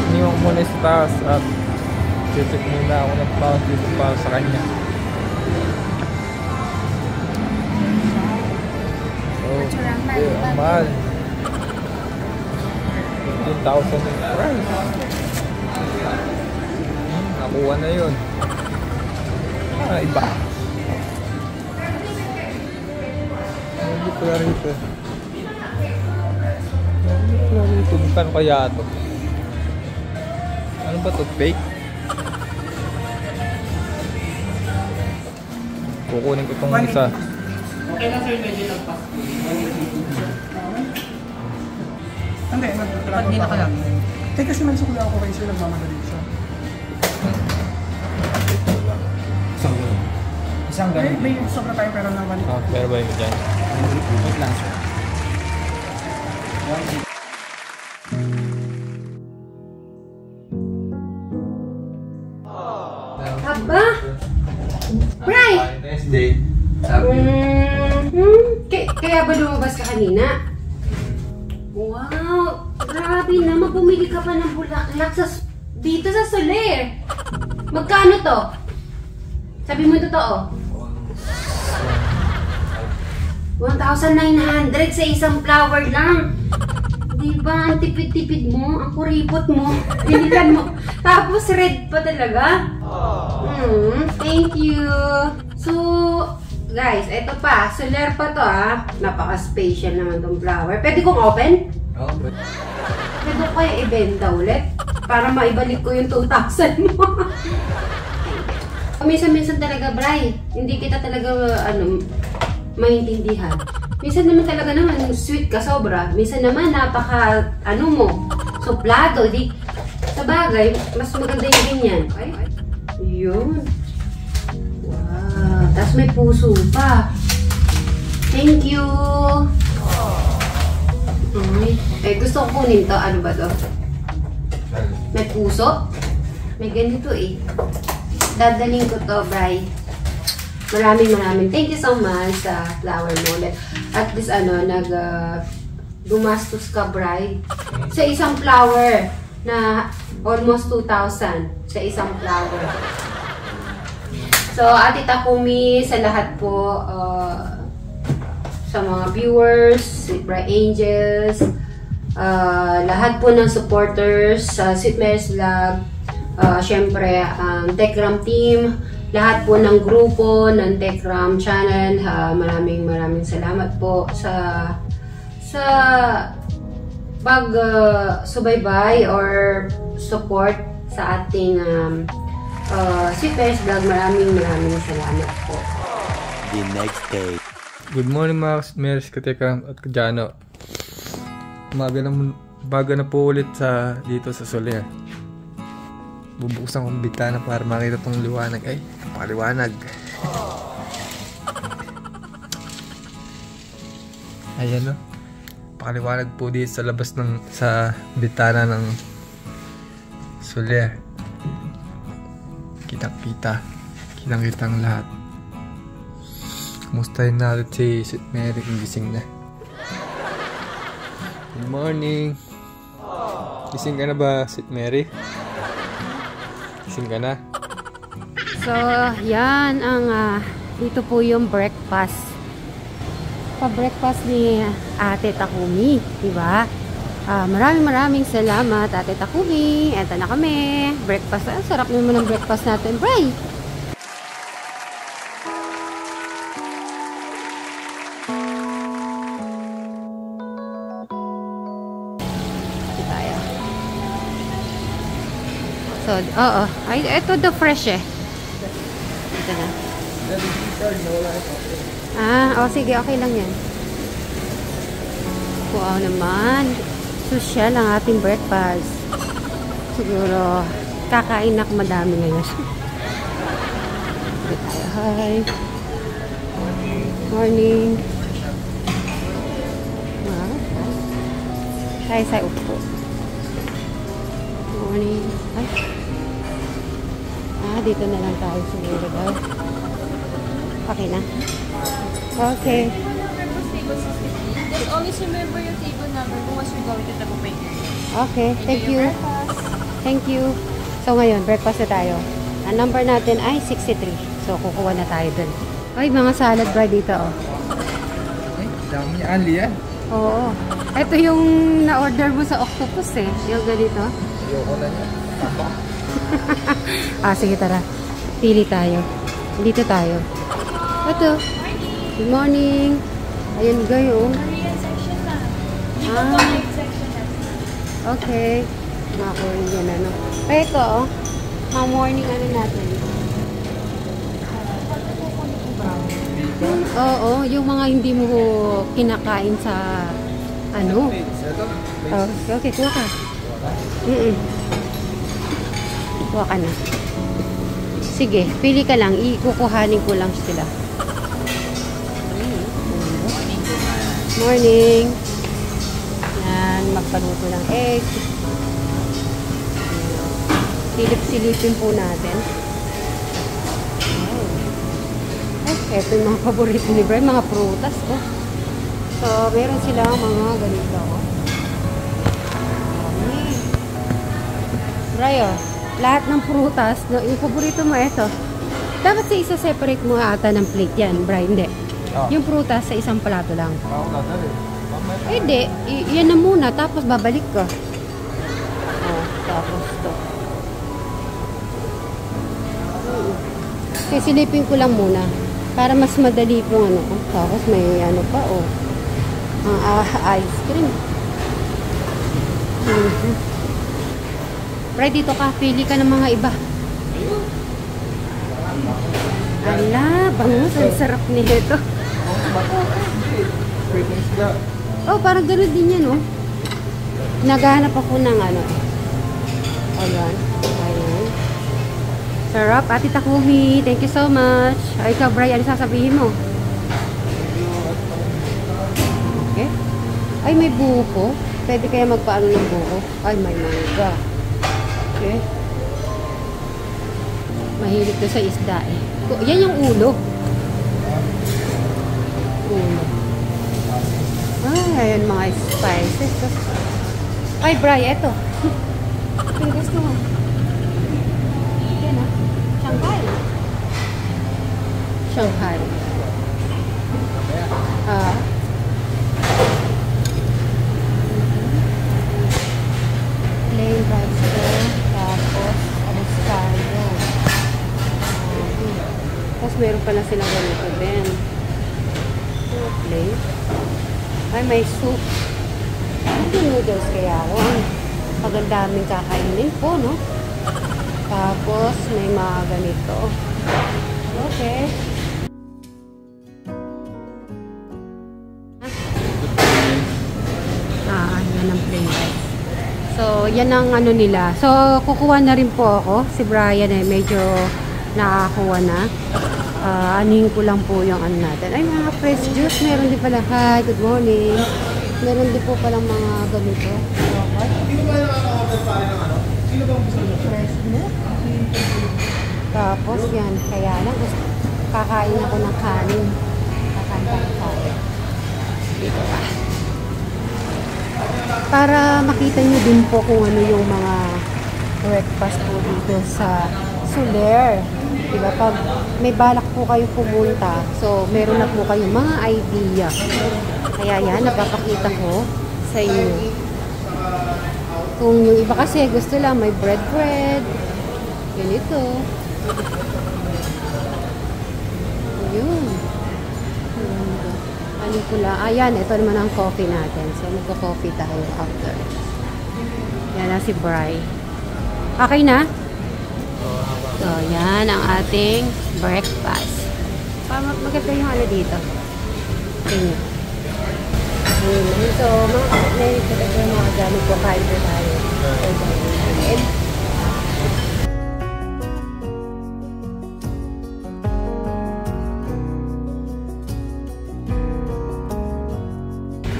iniwan ko muna sa taas at check muna ako ng pound dito para sa kanya. So, ang mahal. 15,000 yung price. Nakuha na yun. Iba. Hindi pala rito. Magkano kaya ito? Ano ba ito? Fake? Kukunin ko itong isa. Okay lang sir, medyo nagpas. Hindi, hindi na kaya. Kasi may sukla ako kayo sir, nagmamadali siya. Isang ganun. May sobra tayo pero naman. Pero ba yung dyan? Wait lang sir. Aba! Bray! Wednesday. Kaya ba lumabas ka kanina? Wow! Grabe naman, bumili ka pa ng bulaklak dito sa Soler. Magkano to? Sabi mo totoo? 1,900 sa isang flower lang. Diba, ang tipid-tipid mo, ang kuripot mo, bilikan mo. Tapos red pa talaga. Thank you. So, guys, eto pa. Soler pa to Napaka-special naman tong flower. Pwede kong open? Oo, Pwede ko kaya ibenta ulit? Para maibalik ko yung 2,000 mo. Minsan-minsan talaga, Bray. Hindi kita talaga, maintindihan. Minsan naman talaga naman, sweet ka sobra. Minsan naman, suplado. Di, sa bagay, mas maganda yung ganyan. Okay? Yun. Wow. Tapos may puso pa. Thank you. Gusto ko kunin to. Ano ba to? May puso? May ganito Dadaling ko to, Bray. Maraming thank you so much sa flower mo. At least gumastos ka, Bray, sa isang flower na almost 2,000 sa isang flower. So, Ate Takumi, sa lahat po, sa mga viewers, Bright Angels, lahat po ng supporters sa Sweet Mary's Vlog, syempre, Techram team, lahat po ng grupo ng Techram channel, maraming salamat po sa pag-subaybay or support sa ating Sweet Mary's Vlog. Maraming salamat po. The next day. Good morning mga Mary's Katekram at Kajano. Baga na po ulit dito sa Soler. Bubuksan kong bitana para makita tong liwanag. Ay, napakaliwanag. Ayan napakaliwanag po dito sa labas sa bitana ng Soler. Kitang-kitang lahat. Kumustahin natin si Mary kung gising na. Good morning. Gising ka na ba, Sweet Mary? Gising ka na? So, yan ang dito po yung breakfast. Pa-breakfast ni Ate Takumi, diba? Maraming salamat, Ate Takumi. Eto na kami. Breakfast. Ang sarap naman ng breakfast natin, Bray. So, oo. Ay, ito the fresh Ito na. Sige. Okay lang yan. Wow naman. Social ang ating breakfast. Siguro, kakain na madami ngayon. Hi. Morning. Hi, sa upo. Morning. Dito na lang tayo siguro daw. Okay na? Okay. Just always remember your table number once you're going to the buffet. Okay, thank you. Thank you. So ngayon, breakfast na tayo. Ang number natin ay 63. So kukuha na tayo dun. Ay, mga salad bar dito, oh. Ay, dami ali yan. Oo. Ito yung na-order mo sa octopus eh. Yung ganito. Ayoko na niya. Sige, tara. Pili tayo. Dito tayo. Ito. Good morning. Ayan, gayo. Korean section na. Dito po next section na. Okay. Mga Korean ano. Ito, oh. Mga morning ano natin. Oo, yung mga hindi mo kinakain sa ano. Okay, kuha ka. Kuha ka na. Sige, pili ka lang. Ikukuhanin ko lang sila. Morning. Yan, magpaluto ng egg. Silip-silipin po natin. Ito yung mga paborito ni Brian, mga prutas. Oh. So, meron silang mga ganito. Oh. Brian, lahat ng prutas, no, yung paborito mo ito. Dapat sa isa separate mo ata ng plate yan, Brian. Hindi. Yung prutas sa isang plato lang. Hindi. Yan na muna, tapos babalik ka. Oh, tapos to. Sisilipin ko lang muna. Para mas madali pong ano. Tapos may ano pa, oh. Ice cream. Right, dito ka. Pili ka ng mga iba. Ala, bangus. Ang sarap nito. Oh, parang gano'n din yan, oh. Naghahanap ako ng ano. Ayan. Ayan. Sarap. Ate Takumi, thank you so much. Ay, ikaw, Brian, ano sasabihin mo? Okay. Ay, may buko. Pwede kaya magpaano ng buko? Ay, may mangga. Okay. Mahilig to sa isda, eh. Yan yung ulo. Ulo. Ay, ayan mga spices. Ay, Brian, eto. Ang gusto mo. Shanghai. Shanghai. Plain rice ko. Tapos, avocado. Tapos, meron pa na silang ganito din. Plain. Ay, may soup. Ito noodles kaya ako. Pagandaming kakainin po, no? Tapos, may mga ganito. Okay. Yan ang plain rice. So, yan ang ano nila. So, kukuha na rin po ako. Si Brian ay medyo nakakuha na. Anuhin ko lang po yung ano natin. Ay, mga fresh juice. Meron din pala. Hi, good morning. Meron din po palang mga ganito. Hindi ba nakaka-order pa rin ng ano? Sino ba ang gusto nyo? Fresh milk. Tapos yan, kaya lang kakain ako ng kanin. Kakain ako ng kanin. Dito pa. Para makita nyo din po kung ano yung mga breakfast po dito sa Soler. Diba? Pag may balak po kayo pumunta, so meron na po kayong mga idea. Kaya yan, napapakita ko sa inyo. Kung yung iba kasi gusto lang may bread. Ganito. Ayun. Ano ko lang. Ayan, ito naman ang coffee natin. So, magko-coffee tayo after. Yan na si Bri. Okay na? So, yan ang ating breakfast. Maganda yung ano dito. Tingnan. So, mga kapatid, ito yung mga gamit ko. Kain po tayo.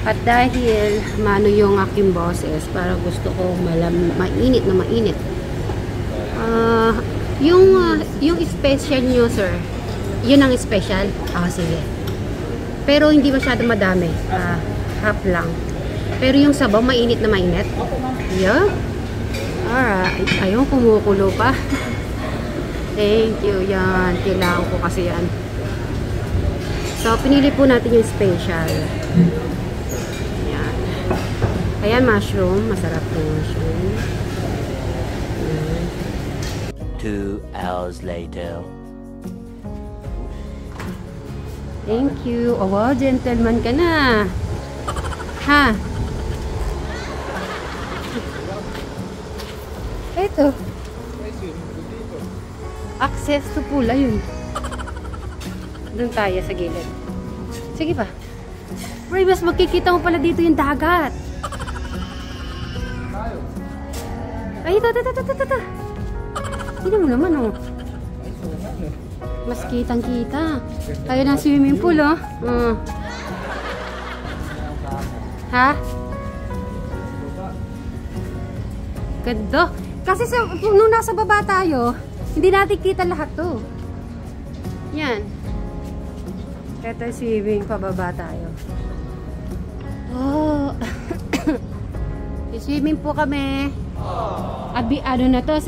At dahil mano yung aking boses, para gusto ko mainit na mainit. Yung special nyo, sir, yun ang special. Sige. Pero hindi masyado madami. Half lang. Pero yung sabaw, mainit na mainit. Yeah. Alright. Ayun, kumukulo pa. Thank you. Yan. Kailangan ko kasi yan. So, pinili po natin yung special. Yan. Ayan, mushroom. Masarap yung mushroom. Yan. 2 hours later. Thank you. Oh, wow, gentleman ka na. Ha? Ito. Access to pool. Ayun. Doon tayo sa gilid. Sige pa. Bro, mas makikita mo pala dito yung dagat. Ay, ito. Tignan mo naman, oh. Mas kitang-kita. Ayun ang swimming pool, oh. Ha? Ganda. Kasi nung nasa baba tayo, hindi natin kita lahat to. Yan. Ito swimming, pababa tayo. Oh. Swimming po kami. Ano na to,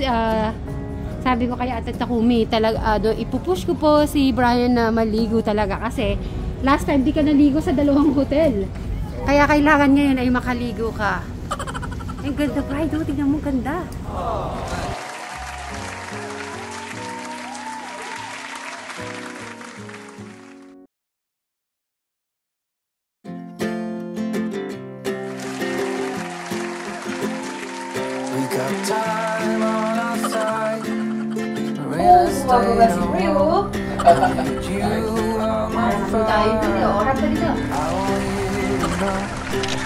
sabi ko kaya Ate Takumi, talaga, ipupush ko po si Brian na maligo talaga kasi last time di ka naligo sa dalawang hotel. Kaya kailangan ngayon ay makaligo ka. Ang ganda, Brian. Tingnan mo, ganda. We got time on our side. Bumababa si Brio. You are my Tayo dito. Orap ka dito. I want you to know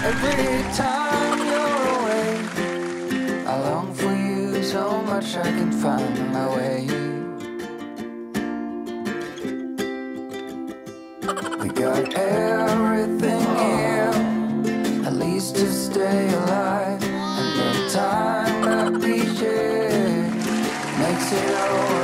every time you're away. I long for you so much I can find my way. We got everything here, at least to stay alive. And the time that we share makes it alright.